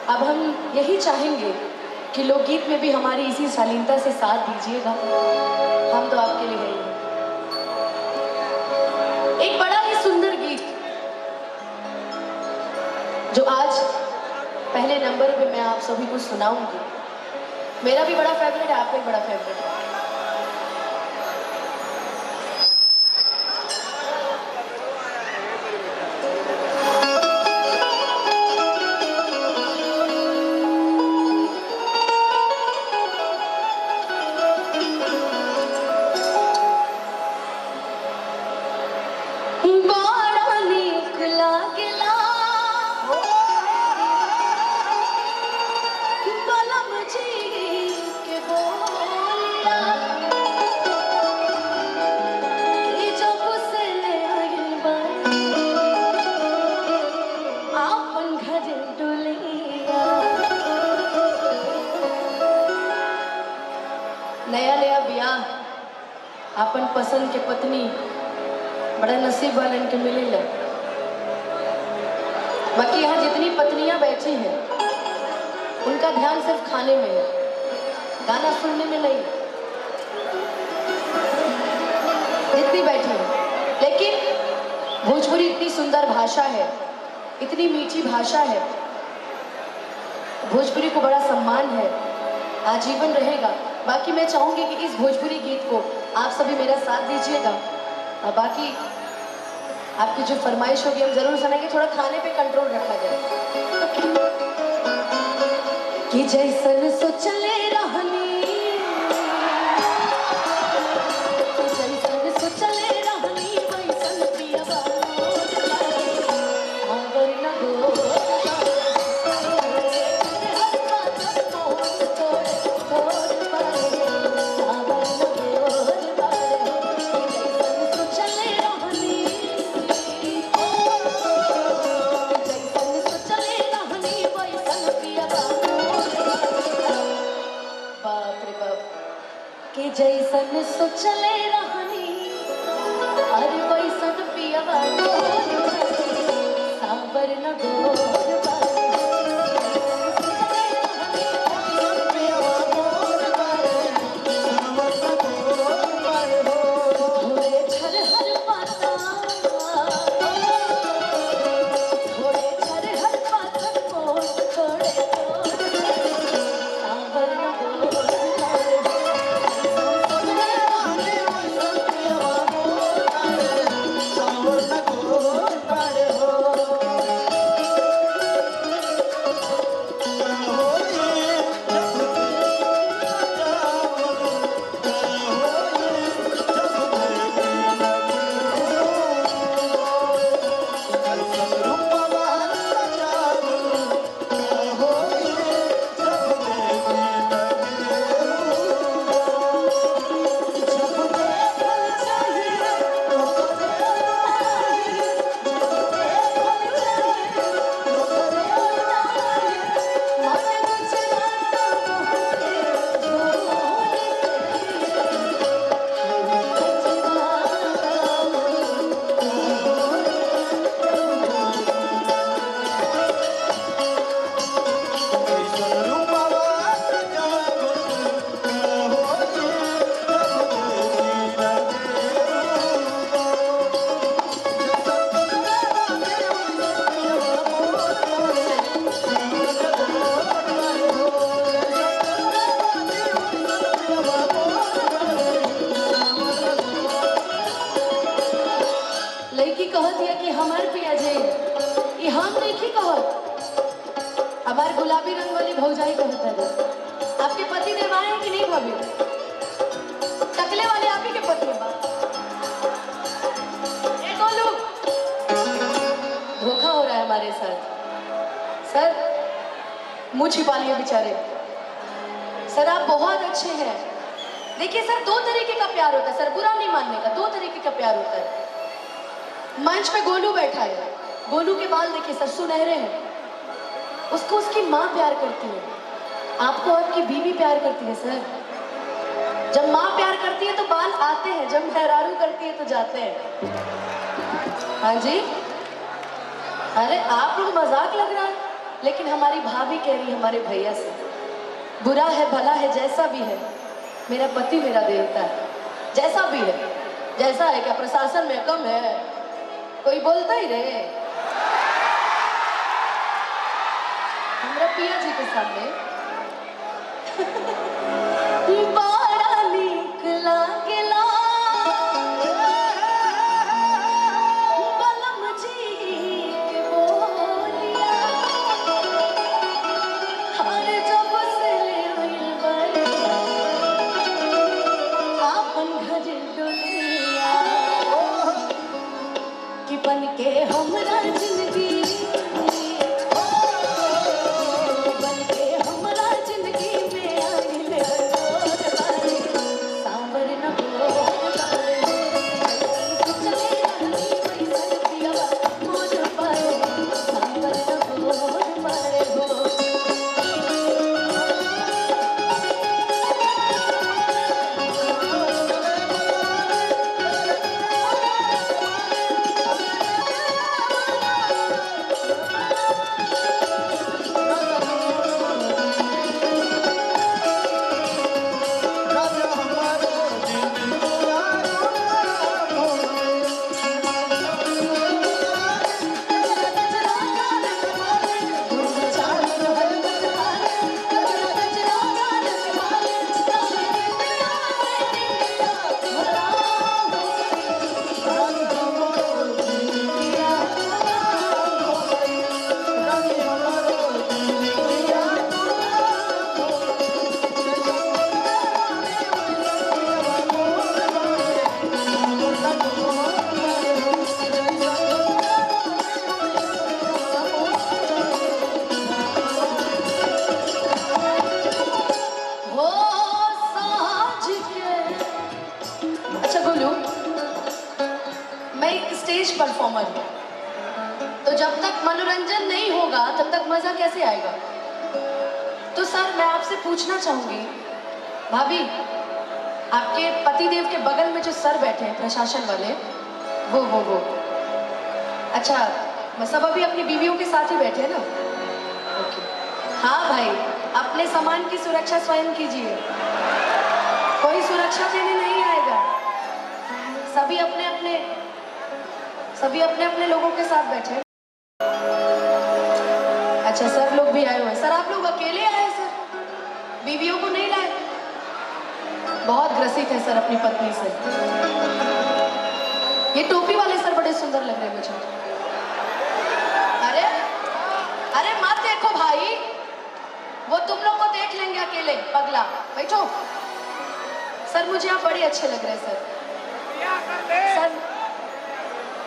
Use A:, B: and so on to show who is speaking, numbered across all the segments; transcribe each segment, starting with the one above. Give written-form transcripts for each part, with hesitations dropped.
A: अब हम यही चाहेंगे कि लोकगीत में भी हमारी इसी शालीनता से साथ दीजिएगा। हम तो आपके लिए हैं। एक बड़ा ही सुंदर गीत जो आज पहले नंबर पे मैं आप सभी को सुनाऊंगी। मेरा भी बड़ा फेवरेट है, आपका भी बड़ा फेवरेट है। नया नया ब्याह अपन पसंद के पत्नी बड़ा नसीब वालन के मिले। बाकी यहाँ जितनी पत्नियां बैठी हैं उनका ध्यान सिर्फ खाने में है, गाना सुनने में नहीं। जितनी बैठी है, लेकिन भोजपुरी इतनी सुंदर भाषा है, इतनी मीठी भाषा है, भोजपुरी को बड़ा सम्मान है, आजीवन रहेगा। बाकी मैं चाहूंगी कि इस भोजपुरी गीत को आप सभी मेरा साथ दीजिएगा। और बाकी आपकी जो फरमाइश होगी हम जरूर सुनेंगे। थोड़ा खाने पे कंट्रोल रखा जाए कि जैसन सोचले रहनी, जैसन सोचले रहनी वैसन पियबा आवर न गो। जैसन सोचले रहनी अरे वैसन पियबा सावर न गोर हमारे गुलाबी रंग वाली भौजाई कहता है। आपके पति देव आए कि नहीं भाभी? टकले वाले आप ही के पति हैं। धोखा हो रहा है हमारे साथ। सर मुंह छिपा लिए बेचारे। सर आप बहुत अच्छे हैं। देखिए सर, दो तरीके का प्यार होता है सर, बुरा नहीं मानने का। दो तरीके का प्यार होता है। मंच पे गोलू बैठा है, गोलू के बाल देखिए सर सुनहरे हैं, उसको उसकी माँ प्यार करती है, आपको आपकी बीवी प्यार करती है सर। जब माँ प्यार करती है तो बाल आते हैं, जब मेहरारू करती है तो जाते हैं। हाँ जी, अरे आप लोग मजाक लग रहा है। लेकिन हमारी भाभी कह रही हमारे भैया से, बुरा है भला है जैसा भी है, मेरा पति मेरा देवता है। जैसा भी है, जैसा है क्या प्रशासन में कम है? कोई बोलता ही रहे। हमारा पिया जी के सामने बड़ा नीक लागेला बलम जी के बोलिया, हर जब से होइल बाई आपन घर डोलिया, कि बन के हमरा जिंदगी परफॉर्मर हूं, तो जब तक मनोरंजन नहीं होगा तब तक मजा कैसे आएगा? तो सर मैं आपसे पूछना चाहूंगी, भाभी आपके पतिदेव के बगल में जो सर बैठे हैं प्रशासन वाले, वो अच्छा सब अभी अपनी बीवियों के साथ ही बैठे हैं ना? ओके, हाँ भाई अपने सामान की सुरक्षा स्वयं कीजिए, कोई सुरक्षा देने नहीं आएगा। सभी अपने अपने लोगों के साथ बैठे। अच्छा सर लोग भी आए हुए हैं। सर आप लोग अकेले आए हैं सर, बीवियों को नहीं लाए? बहुत ग्रसित है सर अपनी पत्नी से। ये टोपी वाले सर बड़े सुंदर लग रहे हैं मुझे। अरे मत देखो भाई, वो तुम लोग को देख लेंगे अकेले, पगला बैठो। सर मुझे आप बड़े अच्छे लग रहे हैं सर।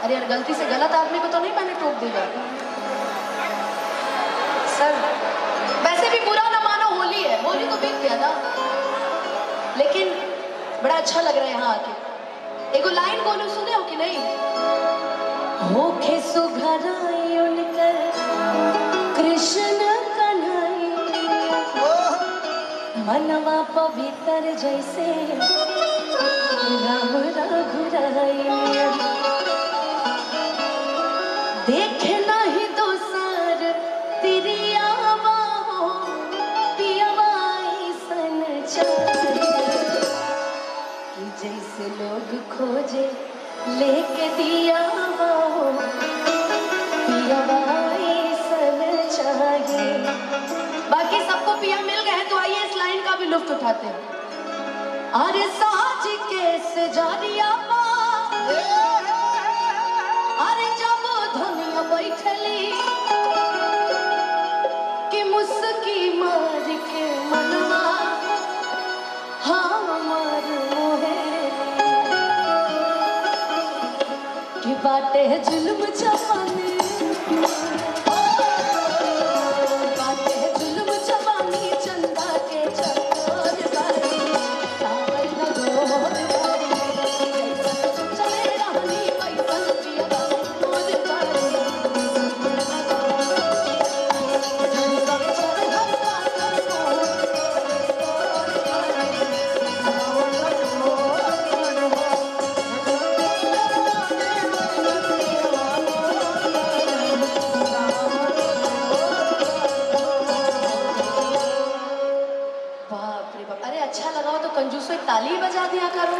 A: अरे यार गलती से गलत आदमी को तो नहीं मैंने टोक दिया सर। वैसे भी बुरा ना मानो, होली है, होली तो बीत गया ना, लेकिन बड़ा अच्छा लग रहा है यहाँ आके। एगो लाइन बोलूं, सुने हो कि नहीं? होखे सुघराई उनकर कृष्ण कन्हई, मनवा पवित्र जैसे राम रघुराई, देखे नहीं दोसर तिरियावा हो पियावा ऐसन चाहिए, कि जैसे लोग खोजे लेके दियावा हो पियावा ऐसन चाहिए। बाकी सबको पिया मिल गए तो आइए इस लाइन का भी लुत्फ उठाते हैं। अरे साज के सजारिया अरे जब धनिया बैठली कि मुस्की मार के मनवा हमार मोहे, कि बाटे जुल्म जवानी, बाटे जुल्म जवानी चंदा के चकोर बारी, सावन गोर चले रहनी पैसन पिया मोर बारी। बाप रे बाप, अरे अच्छा लगा हो तो कंजूसो एक ताली बजा दिया करो।